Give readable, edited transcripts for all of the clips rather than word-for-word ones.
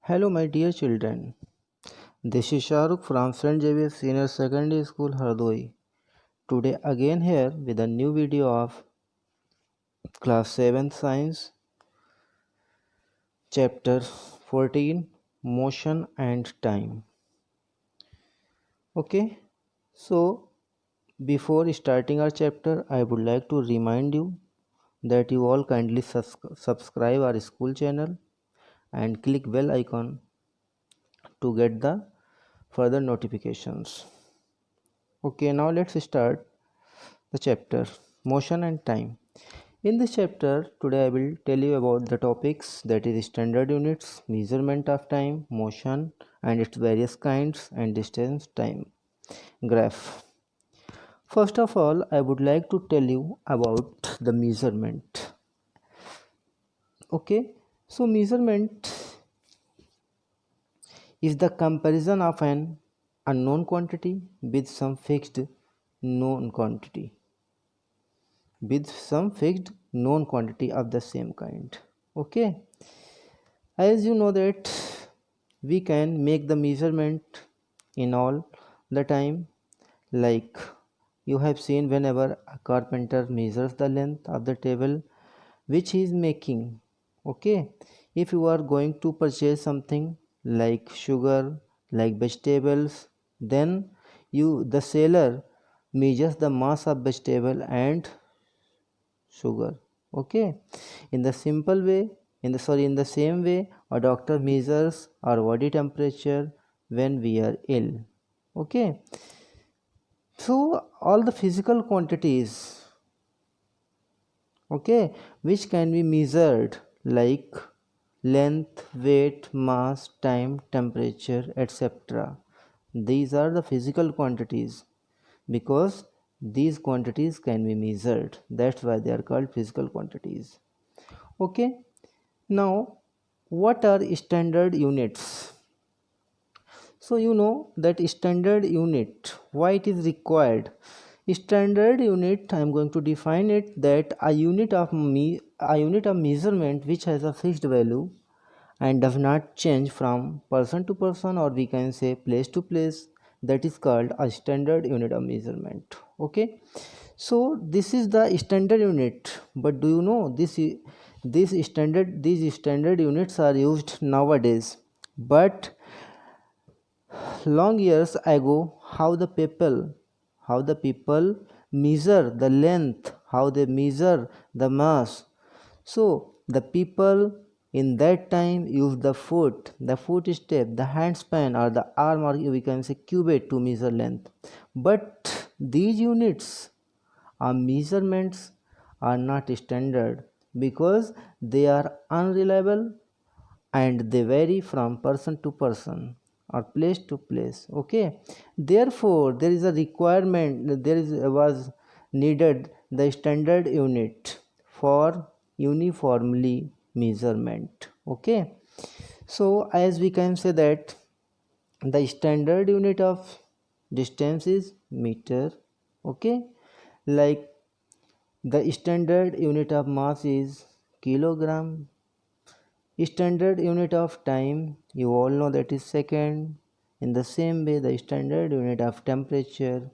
Hello, my dear children. This is Shahrukh from St. Xavier Senior Secondary School, Hardoi. Today, again, here with a new video of Class 7 Science, Chapter 14 Motion and Time. Okay, so before starting our chapter, I would like to remind you that you all kindly subscribe our school channel and click bell icon to get the further notifications. Okay, now let's start the chapter Motion and Time. In this chapter, today I will tell you about the topics, that is standard units, measurement of time, motion and its various kinds, and distance time graph. First of all, I would like to tell you about the measurement. Okay, so measurement is the comparison of an unknown quantity with some fixed known quantity of the same kind. Okay, as you know that we can make the measurement in all the time, like you have seen whenever a carpenter measures the length of the table which he is making. Okay, if you are going to purchase something like sugar, like vegetables, then the seller measures the mass of vegetable and sugar. Okay, in the simple way, in the same way, a doctor measures our body temperature when we are ill. Okay, so all the physical quantities, okay, which can be measured, like length, weight, mass, time, temperature, etc., these are the physical quantities, because these quantities can be measured, that's why they are called physical quantities. Okay, now what are standard units? So you know that standard unit, why it is required. Standard unit, I am going to define it, that a unit of measurement which has a fixed value and does not change from person to person, or we can say place to place, that is called a standard unit of measurement. Okay, so this is the standard unit, but do you know these standard units are used nowadays, but long years ago, how the people measure the length, how they measure the mass. So the people in that time use the foot step, the hand span, or the arm, or we can say cubit, to measure length. But these units or measurements are not standard, because they are unreliable and they vary from person to person or place to place. Okay, therefore there is a requirement, was needed the standard unit for uniformly measurement. Okay, so as we can say that the standard unit of distance is meter. Okay, like the standard unit of mass is kilogram. Standard unit of time, you all know, that is second. In the same way, the standard unit of temperature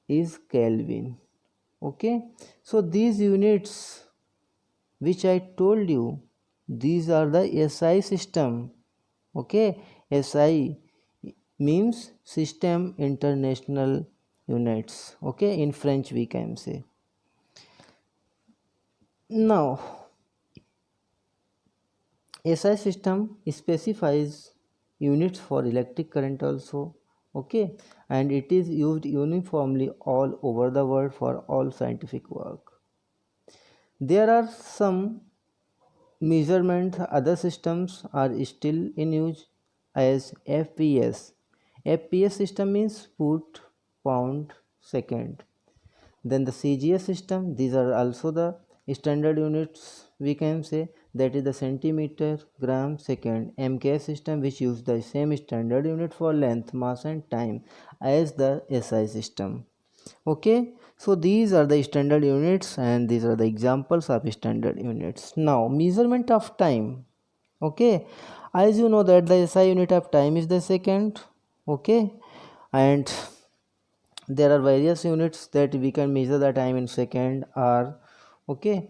is Kelvin. Okay, so these units which I told you, these are the SI system. Okay, SI means System International Units. Okay, in French we can say. Now, SI system specifies units for electric current also. Okay, and it is used uniformly all over the world for all scientific work. There are some measurement other systems are still in use, as FPS. FPS system means foot, pound, second. Then the CGS system, these are also the standard units, we can say, that is the centimeter, gram, second. MKS system, which use the same standard unit for length, mass and time as the SI system. Okay, so these are the standard units and these are the examples of standard units. Now measurement of time. Okay, As you know that the SI unit of time is the second. Okay, and there are various units that we can measure the time in second, hour, okay,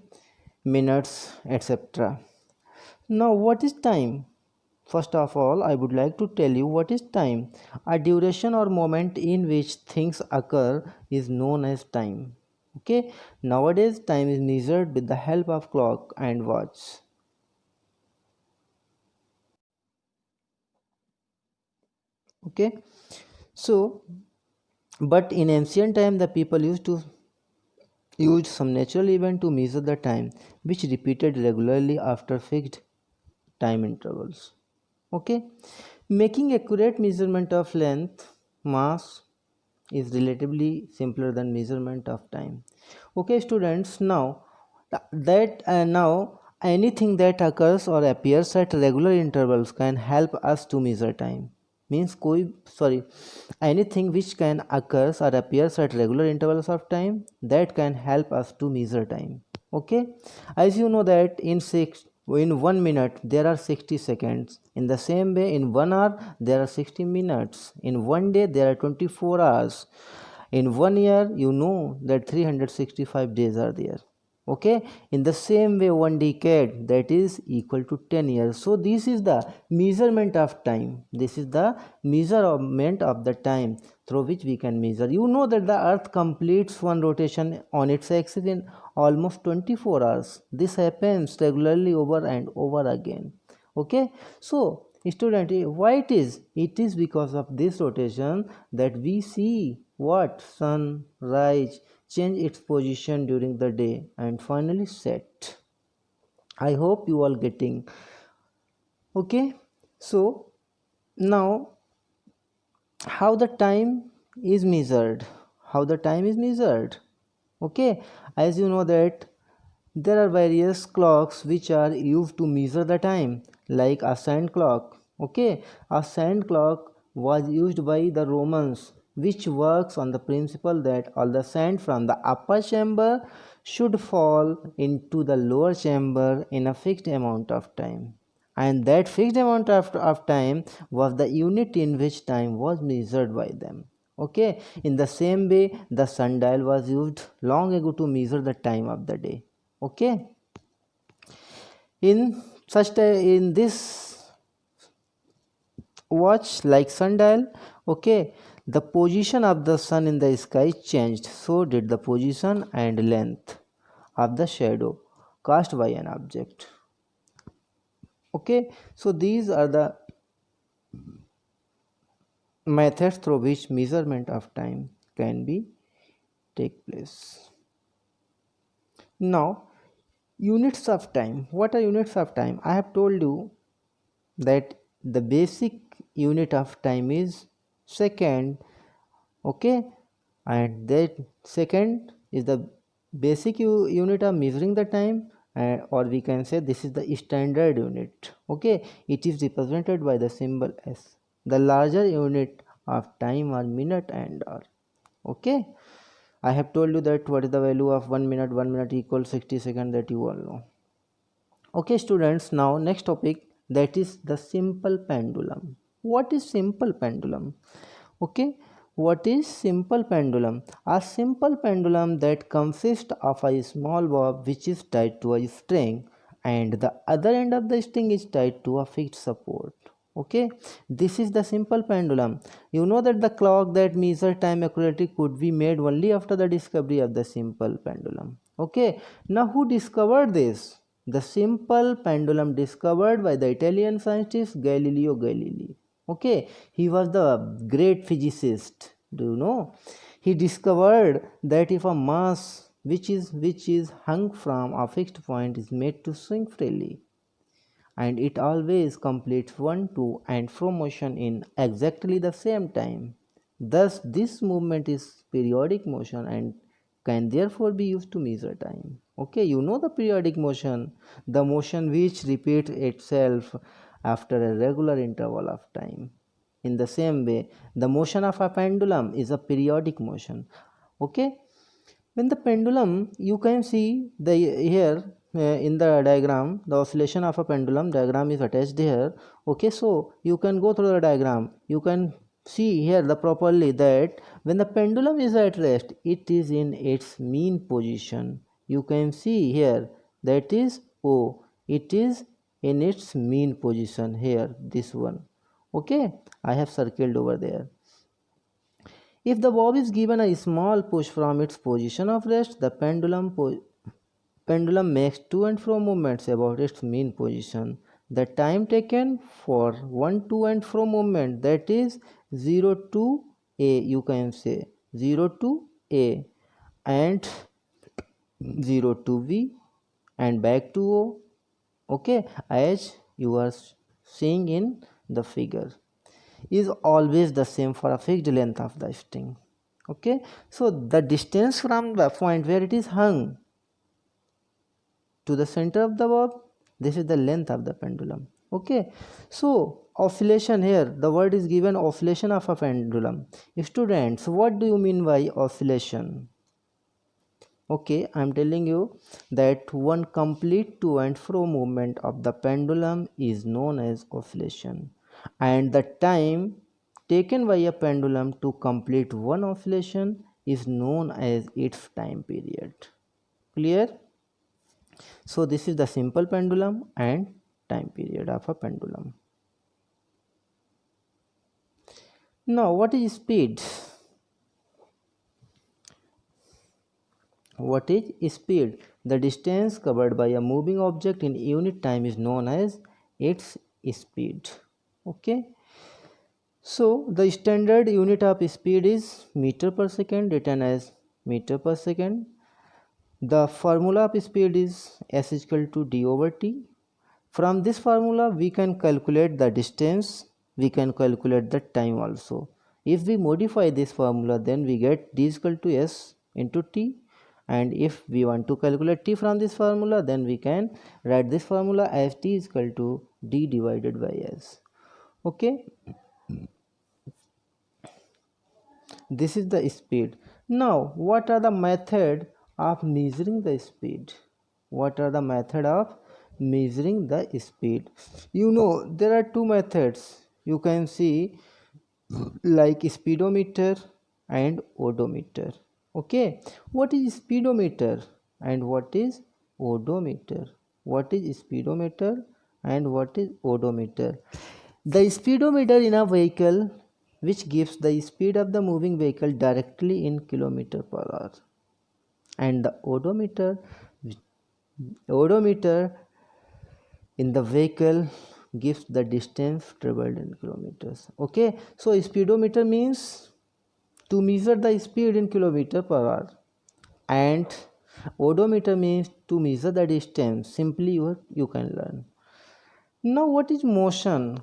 minutes, etc. Now what is time? First of all, I would like to tell you what is time. A duration or moment in which things occur is known as time. Okay, nowadays time is measured with the help of clock and watch. Okay, so but in ancient time the people used some natural event to measure the time, which repeated regularly after fixed time intervals. Okay, making accurate measurement of length, mass is relatively simpler than measurement of time. Okay, students, now now anything that occurs or appears at regular intervals can help us to measure time. Means koi sorry, anything which can occurs or appears at regular intervals of time that can help us to measure time. Okay, as you know that in 1 minute there are 60 seconds. In the same way, in 1 hour there are 60 minutes. In one day there are 24 hours. In 1 year, you know that 365 days are there. Okay, in the same way, one decade that is equal to 10 years. So, this is the measurement of time. This is the measurement of the time through which we can measure. You know that the earth completes one rotation on its axis in almost 24 hours. This happens regularly over and over again. Okay, so student, why it is because of this rotation that we see what sun rise, change its position during the day and finally set. I hope you all getting. Okay, so now how the time is measured, how the time is measured. Okay, as you know that there are various clocks which are used to measure the time, like a sand clock. Okay, a sand clock was used by the Romans, which works on the principle that all the sand from the upper chamber should fall into the lower chamber in a fixed amount of time. And that fixed amount of time was the unit in which time was measured by them. Okay, in the same way, the sundial was used long ago to measure the time of the day. Okay, in in this watch like sundial, okay, the position of the sun in the sky changed, so did the position and length of the shadow cast by an object. Okay, so these are the methods through which measurement of time can be take place. Now, units of time. What are units of time? I have told you that the basic unit of time is second. Okay, and that second is the basic unit of measuring the time, or we can say this is the standard unit. Okay, it is represented by the symbol s. The larger unit of time are minute and hour. Okay, I have told you that what is the value of 1 minute. 1 minute equals 60 seconds, that you all know. Okay, students, now next topic, that is the simple pendulum. What is simple pendulum? Okay, what is simple pendulum? A simple pendulum that consists of a small bob which is tied to a string and the other end of the string is tied to a fixed support. Okay, this is the simple pendulum. You know that the clock that measures time accurately could be made only after the discovery of the simple pendulum. Okay, now who discovered this? The simple pendulum discovered by the Italian scientist Galileo Galilei. Okay, he was the great physicist. Do you know? He discovered that if a mass which is hung from a fixed point is made to swing freely, and it always completes one, to, and fro motion in exactly the same time. Thus, this movement is periodic motion and can therefore be used to measure time. Okay, you know the periodic motion, the motion which repeats itself after a regular interval of time. In the same way, the motion of a pendulum is a periodic motion. Okay, when the pendulum, you can see the here in the diagram, the oscillation of a pendulum diagram is attached here. Okay, so you can go through the diagram. You can see here the properly that when the pendulum is at rest, it is in its mean position. You can see here that is O. It is in its mean position here. This one. Okay, I have circled over there. If the bob is given a small push from its position of rest, the pendulum makes to and fro movements about its mean position. The time taken for one to and fro movement, that is 0 to A, you can say 0 to A and 0 to V and back to O. Okay, as you are seeing in the figure, is always the same for a fixed length of the string. Okay, so the distance from the point where it is hung to the center of the bob, this is the length of the pendulum. Okay, so oscillation, here the word is given oscillation of a pendulum. Students, what do you mean by oscillation? Okay, I'm telling you that one complete to and fro movement of the pendulum is known as oscillation, and the time taken by a pendulum to complete one oscillation is known as its time period. Clear? So this is the simple pendulum and time period of a pendulum. Now what is speed? What is speed? The distance covered by a moving object in unit time is known as its speed. Okay. So the standard unit of speed is meter per second, written as meter per second. The formula of speed is s is equal to d over t. From this formula we can calculate the distance, we can calculate the time also. If we modify this formula, then we get d is equal to s into t, and if we want to calculate t from this formula, then we can write this formula as t is equal to d divided by s. Okay, this is the speed. Now what are the method of measuring the speed? What are the method of measuring the speed? You know there are two methods. You can see like speedometer and odometer. Okay, what is speedometer and what is odometer? What is speedometer and what is odometer? The speedometer in a vehicle which gives the speed of the moving vehicle directly in kilometer per hour, and the odometer in the vehicle gives the distance traveled in kilometers. Okay, so speedometer means to measure the speed in kilometer per hour, and odometer means to measure the distance. Simply you can learn. Now what is motion?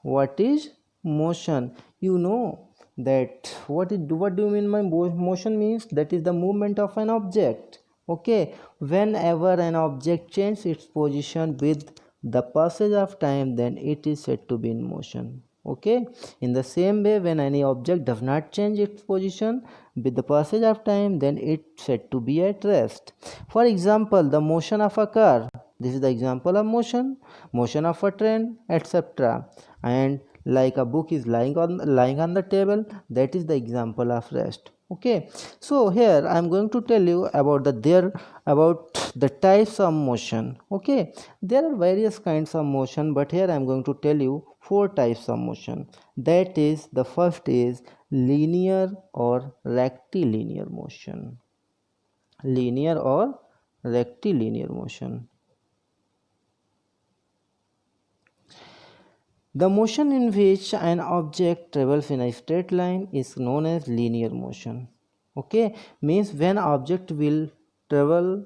What is motion? You know that what do you mean by motion? Means that is the movement of an object. Okay, whenever an object changes its position with the passage of time, then it is said to be in motion. Okay, in the same way, when any object does not change its position with the passage of time, then it is said to be at rest. For example, the motion of a car, this is the example of motion of a train, etc. And like a book is lying on the table, that is the example of rest. Okay, so here I am going to tell you about the types of motion. Okay, there are various kinds of motion, but here I am going to tell you four types of motion. That is, the first is linear or rectilinear motion. Linear or rectilinear motion. The motion in which an object travels in a straight line is known as linear motion. Okay, means when object will travel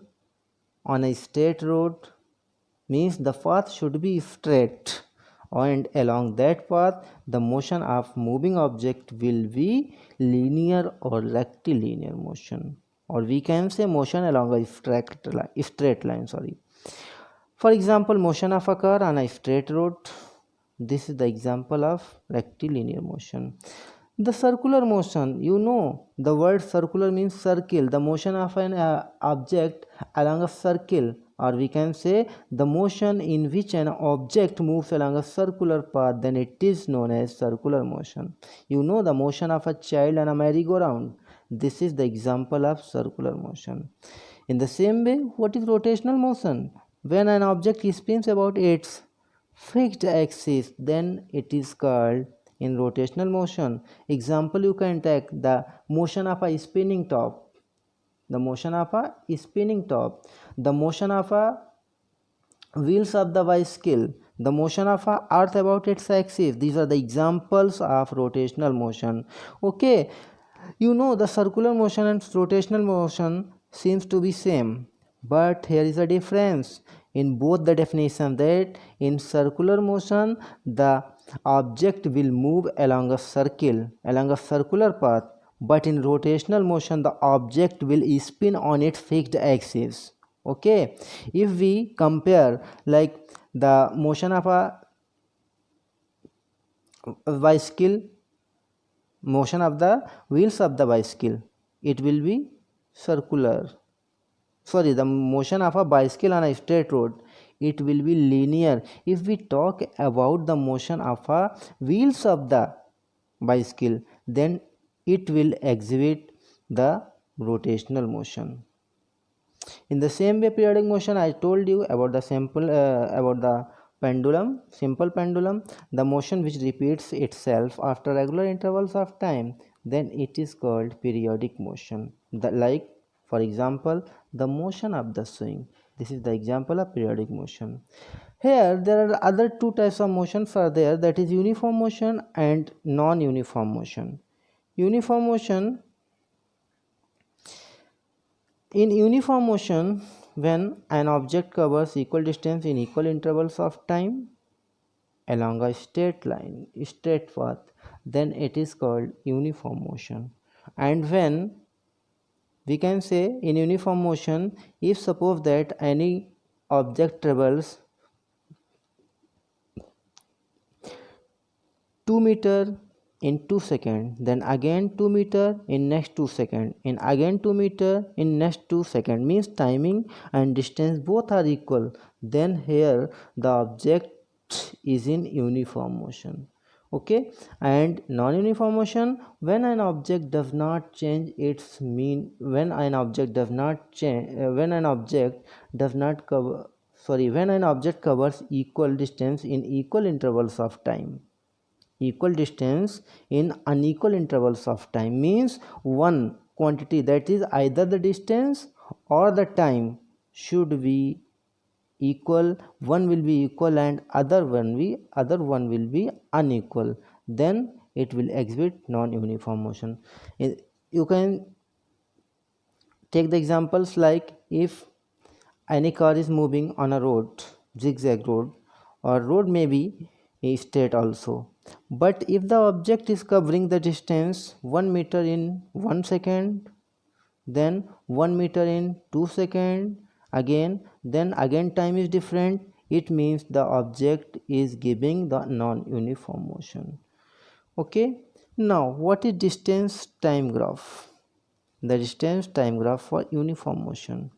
on a straight road, means the path should be straight, and along that path the motion of moving object will be linear or rectilinear motion, or we can say motion along a straight line. For example, motion of a car on a straight road. This is the example of rectilinear motion. The circular motion, you know the word circular means circle, the motion of an object along a circle or we can say the motion in which an object moves along a circular path, then it is known as circular motion. You know the motion of a child on a merry-go-round. This is the example of circular motion. In the same way, what is rotational motion? When an object spins about its fixed axis, then it is called in rotational motion. Example, you can take the motion of a spinning top, the motion of a spinning top, the motion of a wheels of the bicycle, the motion of a earth about its axis. These are the examples of rotational motion. Okay, you know the circular motion and rotational motion seems to be same, but here is a difference in both the definition, that in circular motion the object will move along a circle, along a circular path, but in rotational motion the object will spin on its fixed axis. Okay, if we compare like the motion of a bicycle, motion of the wheels of the bicycle, it will be circular. Sorry, the motion of a bicycle on a straight road, it will be linear. If we talk about the motion of a wheels of the bicycle, then it will exhibit the rotational motion. In the same way, periodic motion, I told you about the about the pendulum, simple pendulum, the motion which repeats itself after regular intervals of time, then it is called periodic motion. Like for example, the motion of the swing, this is the example of periodic motion. Here there are other two types of motions are there, that is uniform motion and non-uniform motion. Uniform motion, in uniform motion, when an object covers equal distance in equal intervals of time along a straight line, straight path, then it is called uniform motion. And when we can say in uniform motion, if suppose that any object travels 2 meter in 2 seconds, then again 2 meter in next 2 seconds, in again 2 meter in next 2 seconds, means timing and distance both are equal, then here the object is in uniform motion. Okay, and non-uniform motion, when an object does not change its mean, when an object does not change, when an object does not cover, sorry, when an object covers equal distance in equal intervals of time, equal distance in unequal intervals of time, means one quantity, that is either the distance or the time, should be equal, one will be equal and other one will be unequal, then it will exhibit non-uniform motion. You can take the examples like if any car is moving on a road, zigzag road, or road may be straight also, but if the object is covering the distance 1 meter in 1 second, then 1 meter in 2 seconds, again, then again time is different, it means the object is giving the non-uniform motion. Okay, now what is distance time graph? The distance time graph for uniform motion.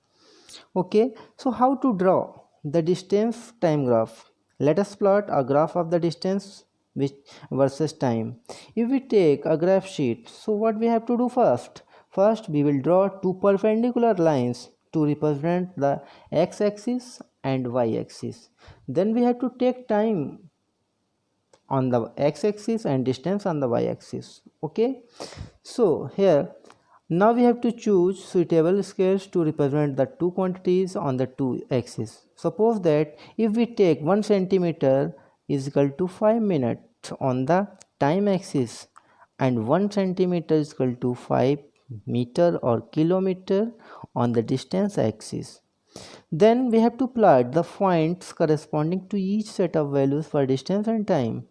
Okay, so how to draw the distance time graph? Let us plot a graph of the distance which versus time. If we take a graph sheet, so what we have to do first? First we will draw two perpendicular lines to represent the x-axis and y-axis. Then we have to take time on the x-axis and distance on the y-axis. Okay, so here now we have to choose suitable scales to represent the two quantities on the two axes. Suppose that if we take 1 centimeter is equal to 5 minutes on the time axis and 1 centimeter is equal to 5 meter or kilometer on the distance axis. Then we have to plot the points corresponding to each set of values for distance and time.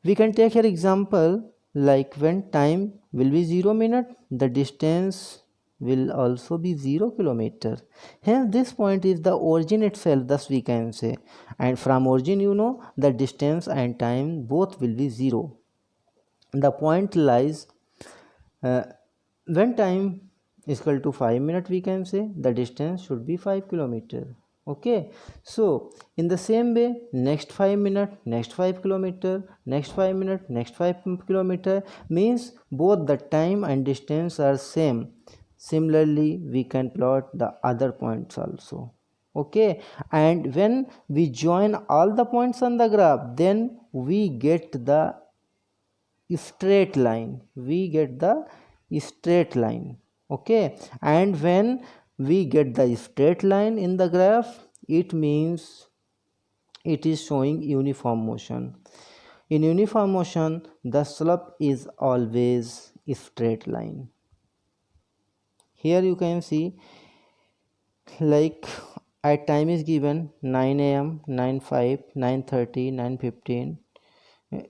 We can take here example like when time will be 0 minute, the distance will also be 0 kilometer. Hence this point is the origin itself, thus we can say, and from origin you know the distance and time both will be 0. The point lies when time is equal to 5 minutes, we can say the distance should be 5 kilometer. Okay, so in the same way, next 5 minutes, next 5 kilometer, next 5 minutes, next 5 kilometer, means both the time and distance are same. Similarly, we can plot the other points also. Okay, and when we join all the points on the graph, then we get the straight line. We get the straight line. Okay, and when we get the straight line in the graph, it means it is showing uniform motion. In uniform motion, the slope is always a straight line. Here you can see, like, at time is given 9 a.m, 9:05, 9:30, 9:15,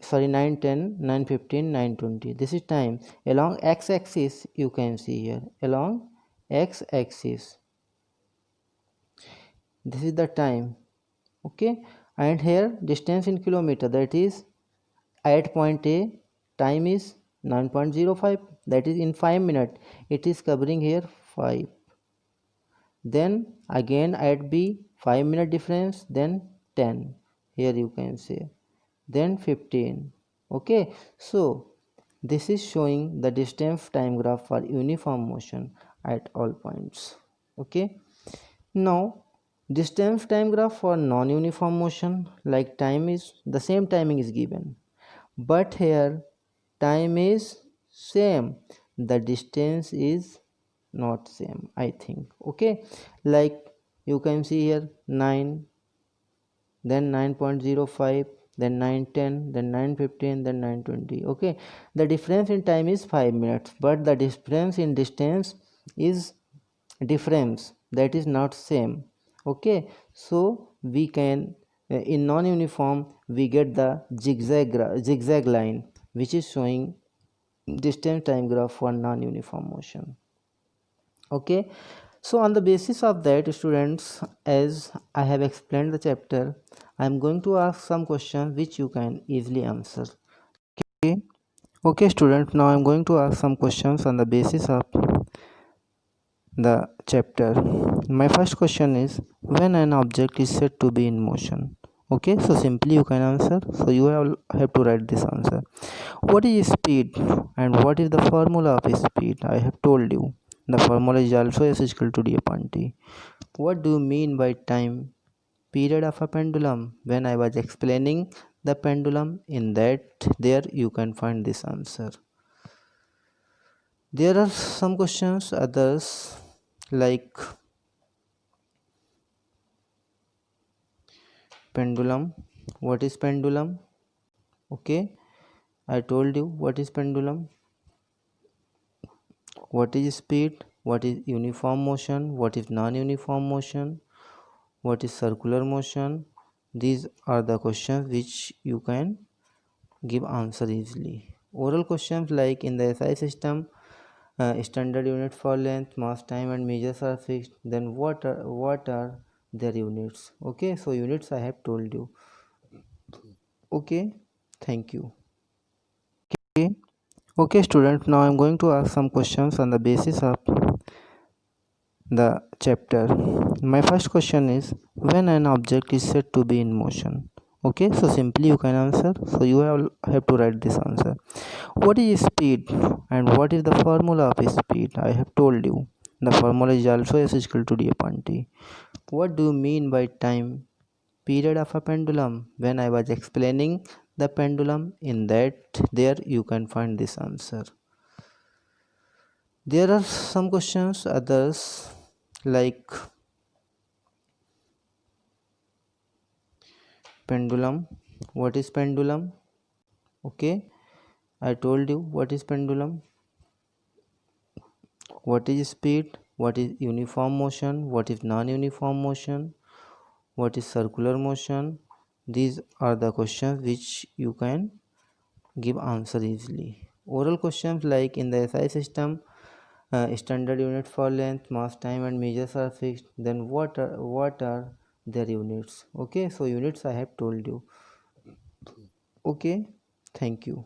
sorry, 9:10, 9:15, 9:20. This is time. Along x-axis, you can see here, along x-axis, this is the time. Okay, and here distance in kilometer, that is at point A, time is 9.05, that is in 5 minutes it is covering here 5. Then again at B, 5 minute difference, then 10, here you can say, then 15. Okay, so this is showing the distance time graph for uniform motion at all points. Okay, now distance time graph for non-uniform motion, like time is the same, timing is given, but here time is same, the distance is not same, I think. Okay, like you can see here 9, then 9.05, then 9:10, then 9:15, then 9:20. Okay, the difference in time is 5 minutes, but the difference in distance is difference, that is not same. Okay, so we can in non-uniform we get the zigzag line, which is showing distance time graph for non-uniform motion. Okay, so on the basis of that, students, as I have explained the chapter, I am going to ask some questions which you can easily answer. Okay, okay, students, now I am going to ask some questions on the basis of the chapter. My first question is, when an object is said to be in motion? Okay, so simply you can answer, so you have to write this answer. What is speed and what is the formula of speed? I have told you, the formula is also s is equal to d upon t. What do you mean by time period of a pendulum? When I was explaining the pendulum, in that there you can find this answer. There are some questions others, like pendulum. What is pendulum? Okay, I told you what is pendulum. What is speed? What is uniform motion? What is non-uniform motion? What is circular motion? These are the questions which you can give answer easily. Oral questions, like in the SI system, standard unit for length, mass, time and measures are fixed. Then what are their units? Okay, so units I have told you. Okay, thank you. Okay, okay, student, now I am going to ask some questions on the basis of the chapter. My first question is, when an object is said to be in motion? Okay, so simply you can answer, so you have to write this answer. What is speed and what is the formula of speed? I have told you, the formula is also s is equal to d upon t. What do you mean by time period of a pendulum? When I was explaining the pendulum, in that there you can find this answer. There are some questions others, like pendulum. What is pendulum? Okay, I told you what is pendulum. What is speed? What is uniform motion? What is non-uniform motion? What is circular motion? These are the questions which you can give answer easily. Oral questions, like in the SI system, standard unit for length, mass, time and measures are fixed. Then what are their units? Okay, so units I have told you. Okay, thank you.